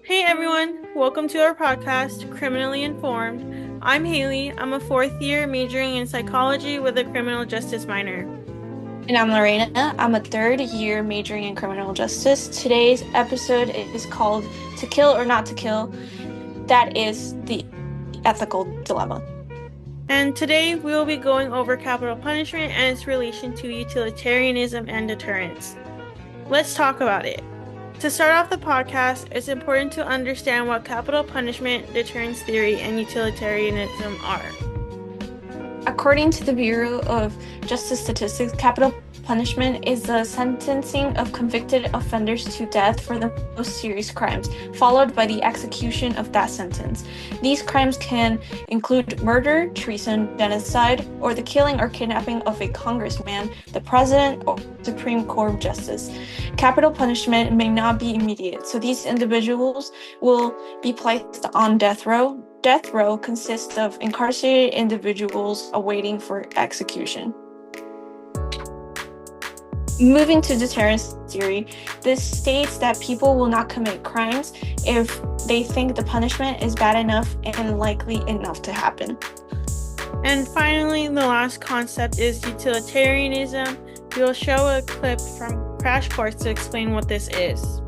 Hey everyone, welcome to our podcast, Criminally Informed. I'm Haley. I'm a fourth year majoring in psychology with a criminal justice minor. And I'm Lorena. I'm a third year majoring in criminal justice. Today's episode is called To Kill or Not to Kill. That is the ethical dilemma. And today we will be going over capital punishment and its relation to utilitarianism and deterrence. Let's talk about it. To start off the podcast, it's important to understand what capital punishment, deterrence theory, and utilitarianism are. According to the Bureau of Justice Statistics, capital punishment is the sentencing of convicted offenders to death for the most serious crimes, followed by the execution of that sentence. These crimes can include murder, treason, genocide, or the killing or kidnapping of a congressman, the president, or Supreme Court justice. Capital punishment may not be immediate, so these individuals will be placed on death row. Death row consists of incarcerated individuals awaiting for execution. Moving to deterrence theory, this states that people will not commit crimes if they think the punishment is bad enough and likely enough to happen. And finally, the last concept is utilitarianism. We'll show a clip from Crash Course to explain what this is.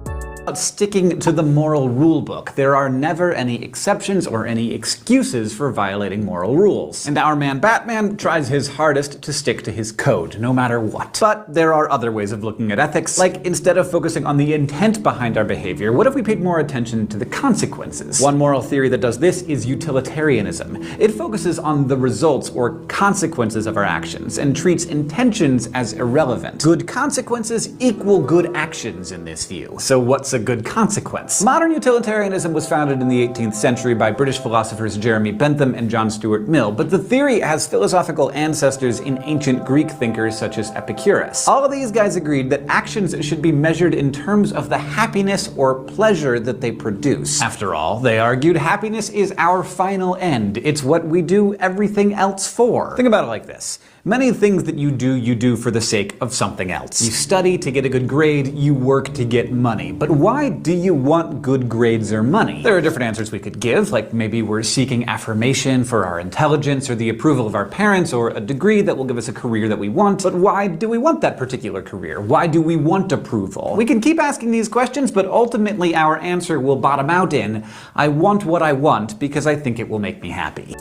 Sticking to the moral rule book. There are never any exceptions or any excuses for violating moral rules. And our man Batman tries his hardest to stick to his code, no matter what. But there are other ways of looking at ethics, like instead of focusing on the intent behind our behavior, what if we paid more attention to the consequences? One moral theory that does this is utilitarianism. It focuses on the results or consequences of our actions and treats intentions as irrelevant. Good consequences equal good actions in this view. So what's a good consequence? Modern utilitarianism was founded in the 18th century by British philosophers Jeremy Bentham and John Stuart Mill, but the theory has philosophical ancestors in ancient Greek thinkers such as Epicurus. All of these guys agreed that actions should be measured in terms of the happiness or pleasure that they produce. After all, they argued, happiness is our final end. It's what we do everything else for. Think about it like this. Many things that you do for the sake of something else. You study to get a good grade, you work to get money. But why do you want good grades or money? There are different answers we could give, like maybe we're seeking affirmation for our intelligence or the approval of our parents or a degree that will give us a career that we want. But why do we want that particular career? Why do we want approval? We can keep asking these questions, but ultimately our answer will bottom out in, I want what I want because I think it will make me happy.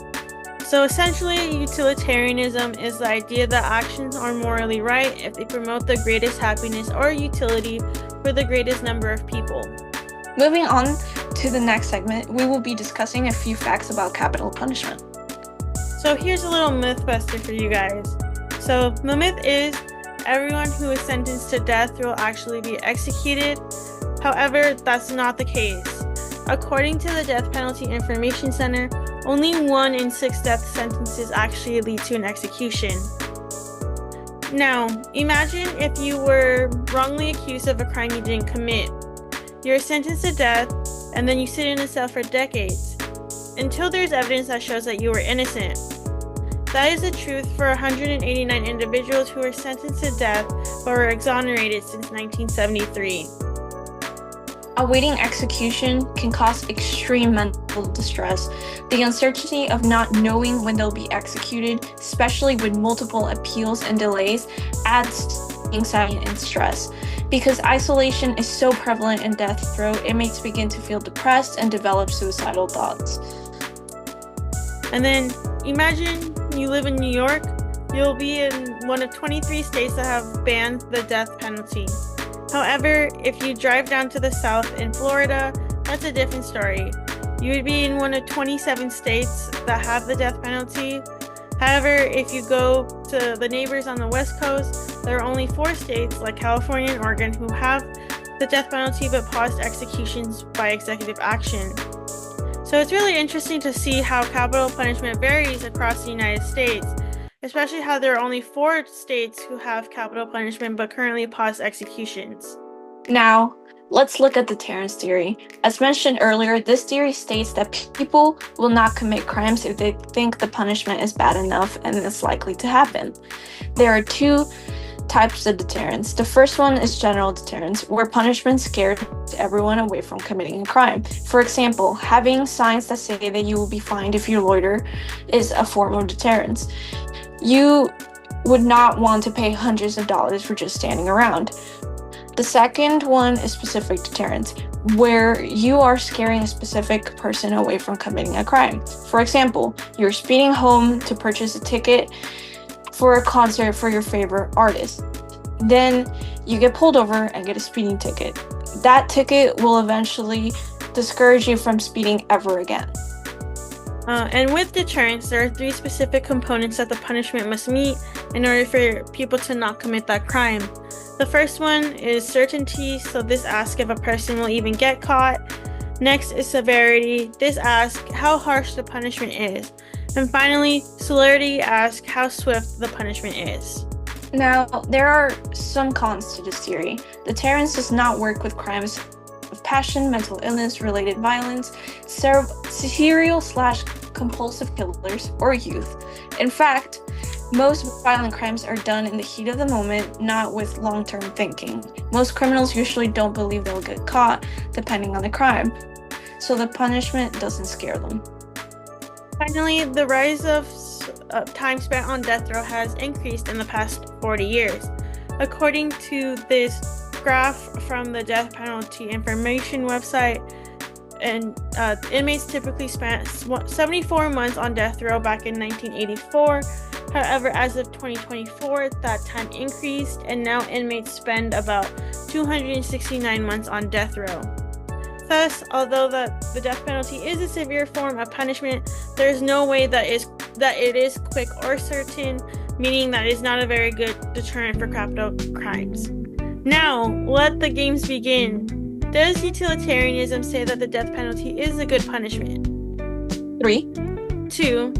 So essentially, utilitarianism is the idea that actions are morally right if they promote the greatest happiness or utility for the greatest number of people. Moving on to the next segment, we will be discussing a few facts about capital punishment. So here's a little myth buster for you guys. So the myth is everyone who is sentenced to death will actually be executed. However, that's not the case. According to the Death Penalty Information Center, only 1 in 6 death sentences actually lead to an execution. Now, imagine if you were wrongly accused of a crime you didn't commit. You're sentenced to death, and then you sit in a cell for decades, until there's evidence that shows that you were innocent. That is the truth for 189 individuals who were sentenced to death but were exonerated since 1973. Awaiting execution can cause extreme mental distress. The uncertainty of not knowing when they'll be executed, especially with multiple appeals and delays, adds anxiety and stress. Because isolation is so prevalent in death row, inmates begin to feel depressed and develop suicidal thoughts. And then imagine you live in New York. You'll be in one of 23 states that have banned the death penalty. However, if you drive down to the south in Florida, that's a different story. You would be in one of 27 states that have the death penalty. However, if you go to the neighbors on the West Coast, there are only 4 states, like California and Oregon, who have the death penalty but paused executions by executive action. So it's really interesting to see how capital punishment varies across the United States, especially how there are only 4 states who have capital punishment but currently pause executions. Now, let's look at deterrence theory. As mentioned earlier, this theory states that people will not commit crimes if they think the punishment is bad enough and is likely to happen. There are 2 types of deterrence. The first one is general deterrence, where punishment scares everyone away from committing a crime. For example, having signs that say that you will be fined if you loiter is a form of deterrence. You would not want to pay hundreds of dollars for just standing around. The second one is specific deterrence, where you are scaring a specific person away from committing a crime. For example, you're speeding home to purchase a ticket for a concert for your favorite artist. Then you get pulled over and get a speeding ticket. That ticket will eventually discourage you from speeding ever again. And with deterrence, there are 3 specific components that the punishment must meet in order for people to not commit that crime. The first one is certainty, so this asks if a person will even get caught. Next is severity, this asks how harsh the punishment is. And finally, celerity asks how swift the punishment is. Now, there are some cons to this theory. Deterrence does not work with crimes of passion, mental illness, related violence, serial/compulsive killers, or youth. In fact, most violent crimes are done in the heat of the moment, not with long-term thinking. Most criminals usually don't believe they'll get caught, depending on the crime, so the punishment doesn't scare them. Finally, the rise of time spent on death row has increased in the past 40 years. According to this graph from the Death Penalty Information website, and inmates typically spent 74 months on death row back in 1984. However, as of 2024, that time increased, and now inmates spend about 269 months on death row. Thus, although the death penalty is a severe form of punishment, there is no way that it is quick or certain, meaning that it is not a very good deterrent for capital crimes. Now, let the games begin. Does utilitarianism say that the death penalty is a good punishment? 3, 2,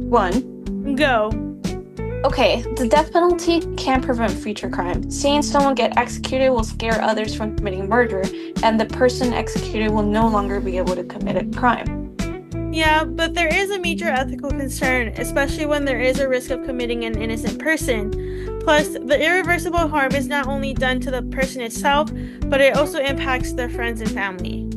1. go. Okay, the death penalty can prevent future crime. Seeing someone get executed will scare others from committing murder, and the person executed will no longer be able to commit a crime. Yeah, but there is a major ethical concern, especially when there is a risk of committing an innocent person. Plus, the irreversible harm is not only done to the person itself, but it also impacts their friends and family.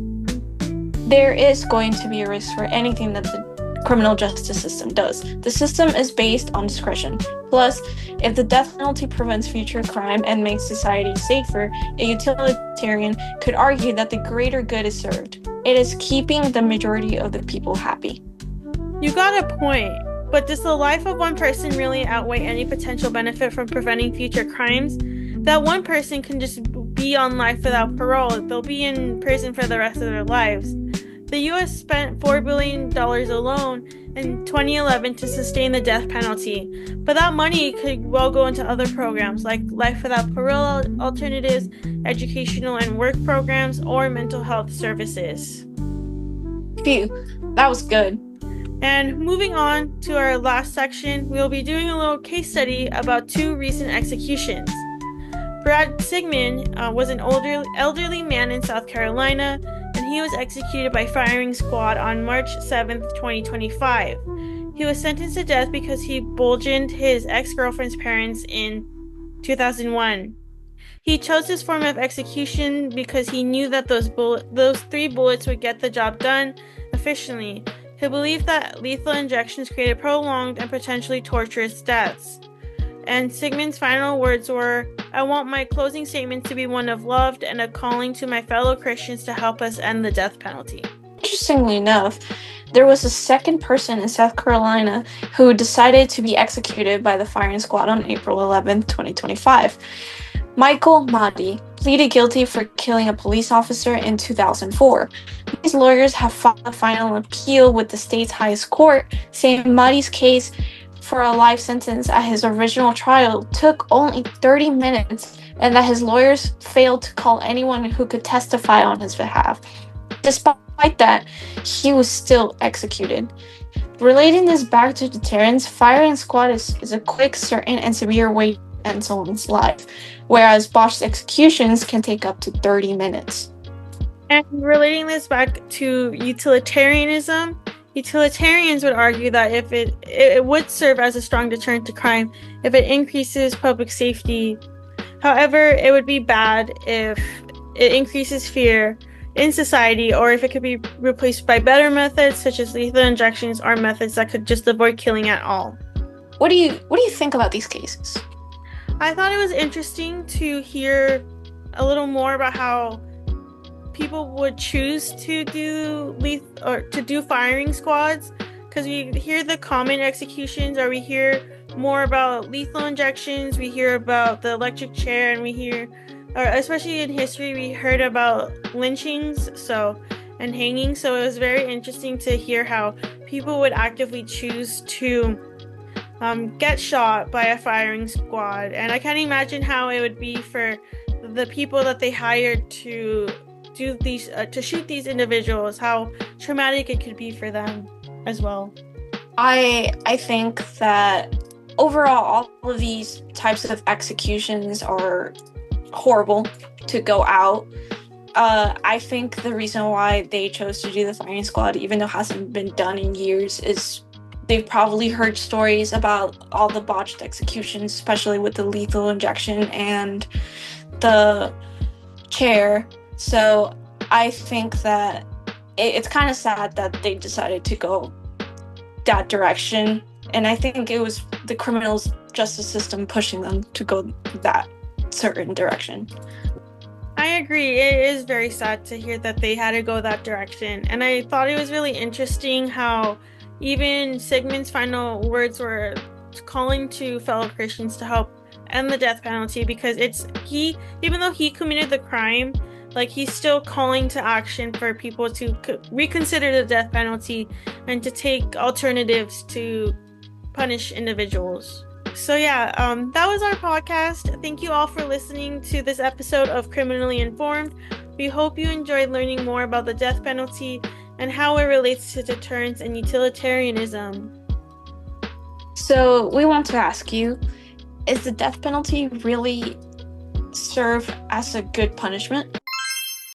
There is going to be a risk for anything that the criminal justice system does. The system is based on discretion. Plus, if the death penalty prevents future crime and makes society safer, a utilitarian could argue that the greater good is served. It is keeping the majority of the people happy. You got a point, but does the life of one person really outweigh any potential benefit from preventing future crimes? That one person can just be on life without parole. They'll be in prison for the rest of their lives. The U.S. spent $4 billion alone in 2011 to sustain the death penalty, but that money could well go into other programs like life without parole alternatives, educational and work programs, or mental health services. Phew, that was good. And moving on to our last section, we'll be doing a little case study about 2 recent executions. Brad Sigmund was an elderly man in South Carolina, and he was executed by firing squad on March 7th, 2025. He was sentenced to death because he bludgeoned his ex-girlfriend's parents in 2001. He chose this form of execution because he knew that those 3 bullets would get the job done efficiently. He believed that lethal injections created prolonged and potentially torturous deaths. And Sigmund's final words were, "I want my closing statement to be one of love and a calling to my fellow Christians to help us end the death penalty." Interestingly enough, there was a second person in South Carolina who decided to be executed by the firing squad on April 11, 2025. Michael Mahdi pleaded guilty for killing a police officer in 2004. These lawyers have filed a final appeal with the state's highest court, saying Mahdi's case for a life sentence at his original trial took only 30 minutes and that his lawyers failed to call anyone who could testify on his behalf. Despite that, he was still executed. Relating this back to deterrence, firing squad is a quick, certain, and severe way to end someone's life, whereas botched executions can take up to 30 minutes. And relating this back to utilitarianism, Utilitarians would argue that if it would serve as a strong deterrent to crime if it increases public safety. However, it would be bad if it increases fear in society, or if it could be replaced by better methods such as lethal injections or methods that could just avoid killing at all. What do you think about these cases? I thought it was interesting to hear a little more about how people would choose to do firing squads, because we hear the common executions, or we hear more about lethal injections, we hear about the electric chair, and we hear, or especially in history, we heard about lynchings, and hanging. So it was very interesting to hear how people would actively choose to get shot by a firing squad. And I can't imagine how it would be for the people that they hired to do these to shoot these individuals, how traumatic it could be for them as well. I think that overall all of these types of executions are horrible to go out. I think the reason why they chose to do the firing squad, even though it hasn't been done in years, is they've probably heard stories about all the botched executions, especially with the lethal injection and the chair. So I think that it's kind of sad that they decided to go that direction. And I think it was the criminal justice system pushing them to go that certain direction. I agree. It is very sad to hear that they had to go that direction. And I thought it was really interesting how even Sigmund's final words were calling to fellow Christians to help end the death penalty, because even though he committed the crime, he's still calling to action for people to reconsider the death penalty and to take alternatives to punish individuals. So yeah, that was our podcast. Thank you all for listening to this episode of Criminally Informed. We hope you enjoyed learning more about the death penalty and how it relates to deterrence and utilitarianism. So we want to ask you, is the death penalty really serve as a good punishment?